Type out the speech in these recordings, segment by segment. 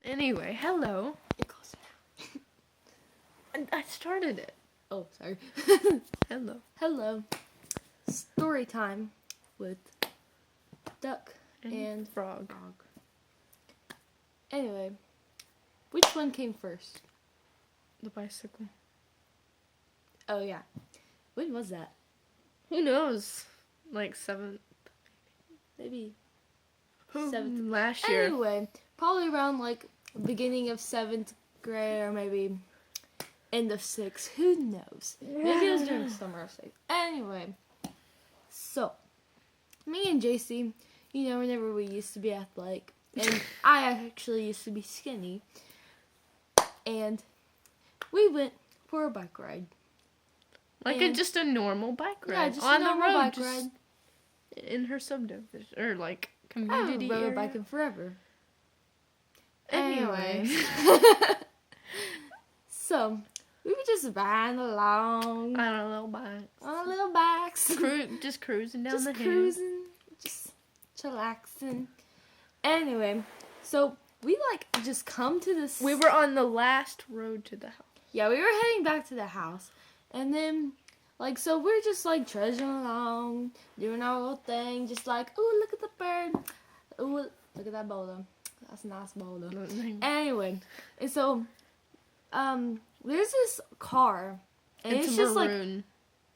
Anyway, hello. Get closer. I started it. Oh, sorry. Hello. Hello. Story time with Duck and Frog. Anyway, which one came first? The bicycle. Oh, yeah. When was that? Who knows? Like 7th. Maybe Seventh. Last year. Anyway, probably around like beginning of 7th grade or maybe end of 6th. Who knows? Maybe it was during summer of 6th. Anyway, so me and JC, whenever we used to be athletic, and I actually used to be skinny, and we went for a bike ride. Like just a normal bike ride. Yeah, just on a normal the road, bike just ride. in her subdivision or like I haven't community rode a area. bike in forever. Anyway. So, we were just riding along on our little bikes. on our little bikes. Just cruising down Just the hill. cruising, just chillaxing. Anyway, so we just come to this. We were on the last road to the house. Yeah, we were heading back to the house. And then, so we're just, trudging along, doing our little thing, just ooh, look at the bird. Ooh, look at that boulder. That's a nice boulder. Anyway, and so, there's this car. And it's just, maroon.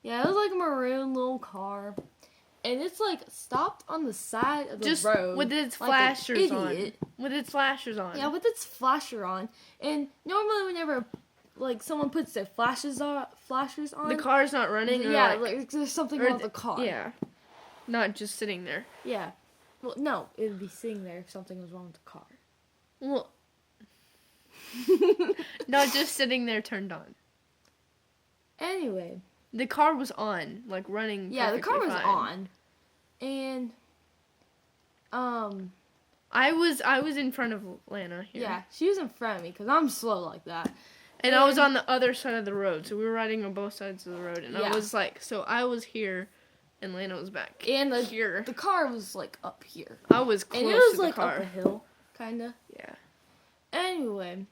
Yeah, it was, a maroon little car. And it's, stopped on the side of the just road. with its like an flashers on. idiot. With its flashers on. Yeah, with its flasher on. And normally whenever someone puts their flashers on, the car's not running. Yeah, there's something wrong with the car. Yeah, not just sitting there. Yeah. Well, no, it would be sitting there if something was wrong with the car. Well, not just sitting there turned on. Anyway. The car was on, running. Yeah, the car was fine. on. And, I was in front of Lana here. Yeah, she was in front of me because I'm slow like that. And I was on the other side of the road, so we were riding on both sides of the road. And Yeah. I was so I was here, and Lana was back And here. the car was up here. I was close and it was to the car. up a hill, kinda. Yeah. Anyway,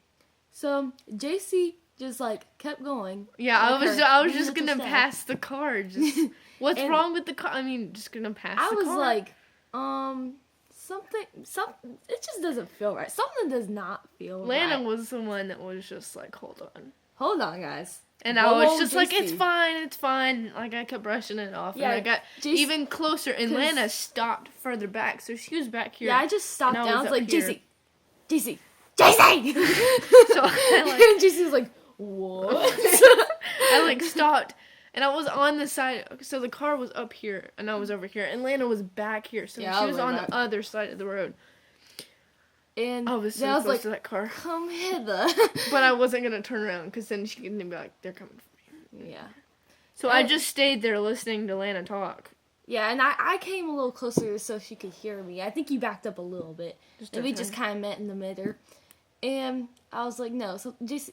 so JC just I going. Yeah, I was just gonna step. pass the car. Just what's And wrong with the car? I mean, just gonna pass I the was car. something, it just doesn't feel right. Something does not feel Lana right. was the one that was just hold on. Hold on, guys. And Whoa, I was just JC. it's fine. I kept brushing it off. Yeah, and I got JC even closer, and 'cause- Lana stopped further back, so she was back here. Yeah, I just stopped and down. I was was up like, here. JC! So and JC was like, what? I stopped, and I was on the side, so the car was up here, and I was over here, and Lana was back here, so Yeah, she I was was on back. the other side of the road. And I was so then I was close like, to that car. come hither. But I wasn't going to turn around, because then she could be like, they're coming for me. Yeah. So I just stayed there listening to Lana talk. Yeah, and I came a little closer so she could hear me. I think you backed up a little bit. And we just kind of met in the middle. And I was like, no,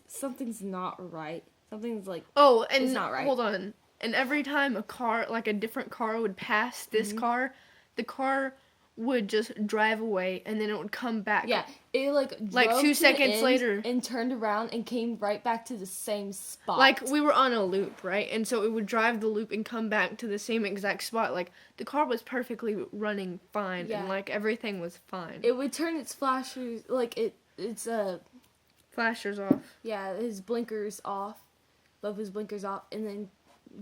something's not right. Something's Oh, and it's not right. Hold on. And every time a car, a different car would pass this car, the car would just drive away, and then it would come back. Yeah, it drove 2 to seconds the end later. and turned around and came right back to the same spot. We were on a loop, right? And so it would drive the loop and come back to the same exact spot. The car was perfectly running fine, Yeah. and everything was fine. It would turn its flashers it's Flashers off. yeah, his blinkers off, both his blinkers off, and then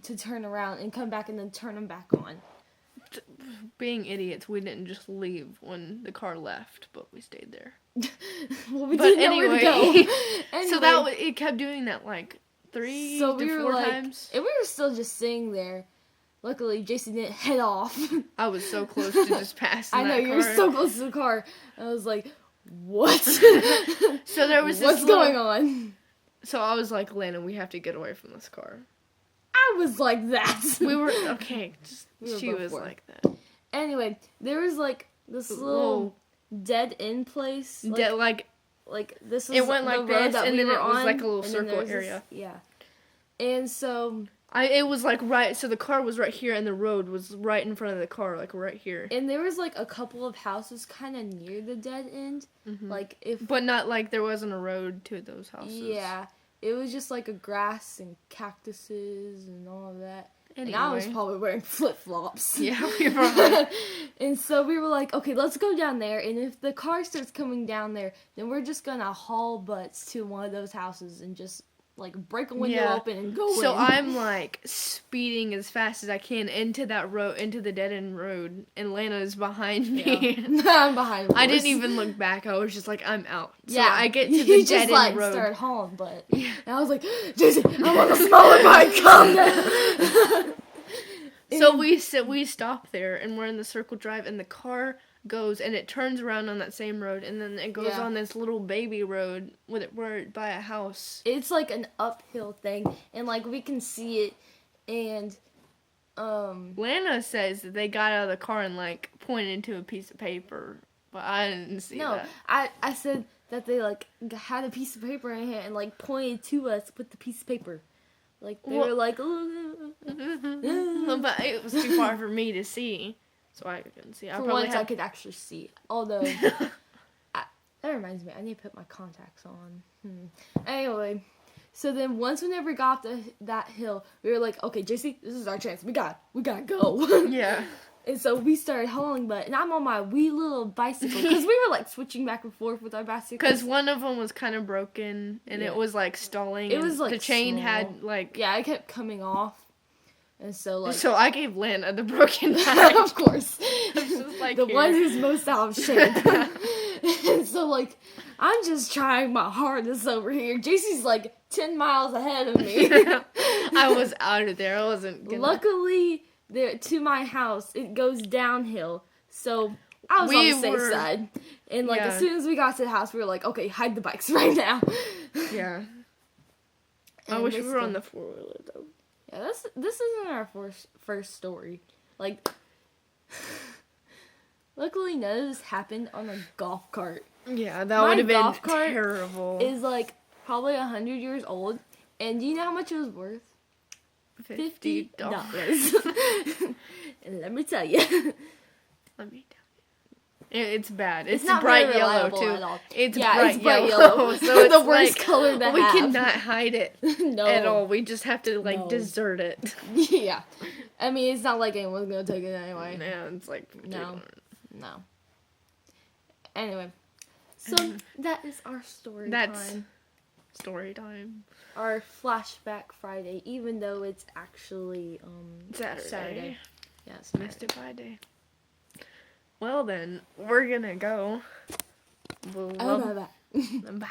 to turn around and come back and then turn them back on. Being idiots, we didn't just leave when the car left, but we stayed there. Well, we But didn't know where to go. So Anyway, it kept doing that 3 so to we were 4 times. and we were still just sitting there. Luckily, Jason didn't head off. I was so close to just passing I know, that you were car. so close to the car. I was like, what? So there was this What's going on? So I was like, Lana, we have to get away from this car. I was like that. We were, okay, We were she both was were. like that. Anyway, there was this little dead end place. This was it went the like road this, that and we then were it was on, like a little and then there circle was area. Yeah. And so It was like right, so the car was right here and the road was right in front of the car, like right here. And there was like a couple of houses kind of near the dead end. Like But not like there wasn't a road to those houses. Yeah, it was just like a grass and cactuses and all of that. Anyway. And I was probably wearing flip-flops. Yeah, we were. And so we were like, okay, let's go down there. And if the car starts coming down there, then we're just going to haul butts to one of those houses and just, like, break a window open and go in. So I'm, like, speeding as fast as I can into that road, into the dead-end road. And Lana's behind me. Yeah. I'm behind. I didn't even look back. I was just like, I'm out. So yeah, I get to the dead-end road. Started hauling butt. Yeah. And I was like, Jesse, I'm on a smaller bike. Calm down. So we stop there, and we're in the circle drive, and the car goes, and it turns around on that same road, and then it goes on this little baby road where by a house. It's like an uphill thing, and like we can see it, and Lana says that they got out of the car and like pointed to a piece of paper, but I didn't see that. No, I said that they like had a piece of paper in hand and like pointed to us with the piece of paper. Like, they were like, ooh. But it was too far for me to see, so I couldn't see. For once, I could actually see. Although, that reminds me, I need to put my contacts on. Anyway, so then whenever we got up that hill, we were like, okay, JC, this is our chance. We gotta go. Yeah. And so we started hauling butt, and I'm on my wee little bicycle, because we were, like, switching back and forth with our bicycles. Because one of them was kind of broken, and it was, like, stalling. It was, like, the chain small. had, like... Yeah, it kept coming off. And so, like... So I gave Lana the broken back. Of course. Just, like, the one who's most out of shape. And so, like, I'm just trying my hardest over here. JC's, like, 10 miles ahead of me. I was out of there. I wasn't gonna... Luckily... There to my house, it goes downhill, so I was on the safe side. And like as soon as we got to the house, we were like, "Okay, hide the bikes right now." Yeah. I wish we were on the 4-wheeler though. Yeah, this isn't our first story. Like, luckily none of this happened on a golf cart. Yeah, that would have been golf cart terrible. Is like probably 100 years old, and do you know how much it was worth? $50. And let me tell you. It's bad. It's not bright very yellow too. at all. It's bright bright yellow. So it's the worst color to we have. cannot hide it No. at all. We just have to desert it. Yeah. I mean, it's not like anyone's gonna take it anyway. Yeah, it's like No. Anyway, so that is our story time. Story time. Our flashback Friday, even though it's actually Saturday. Yes, Missed it by day. Well then, we're gonna go. Bye. Bye.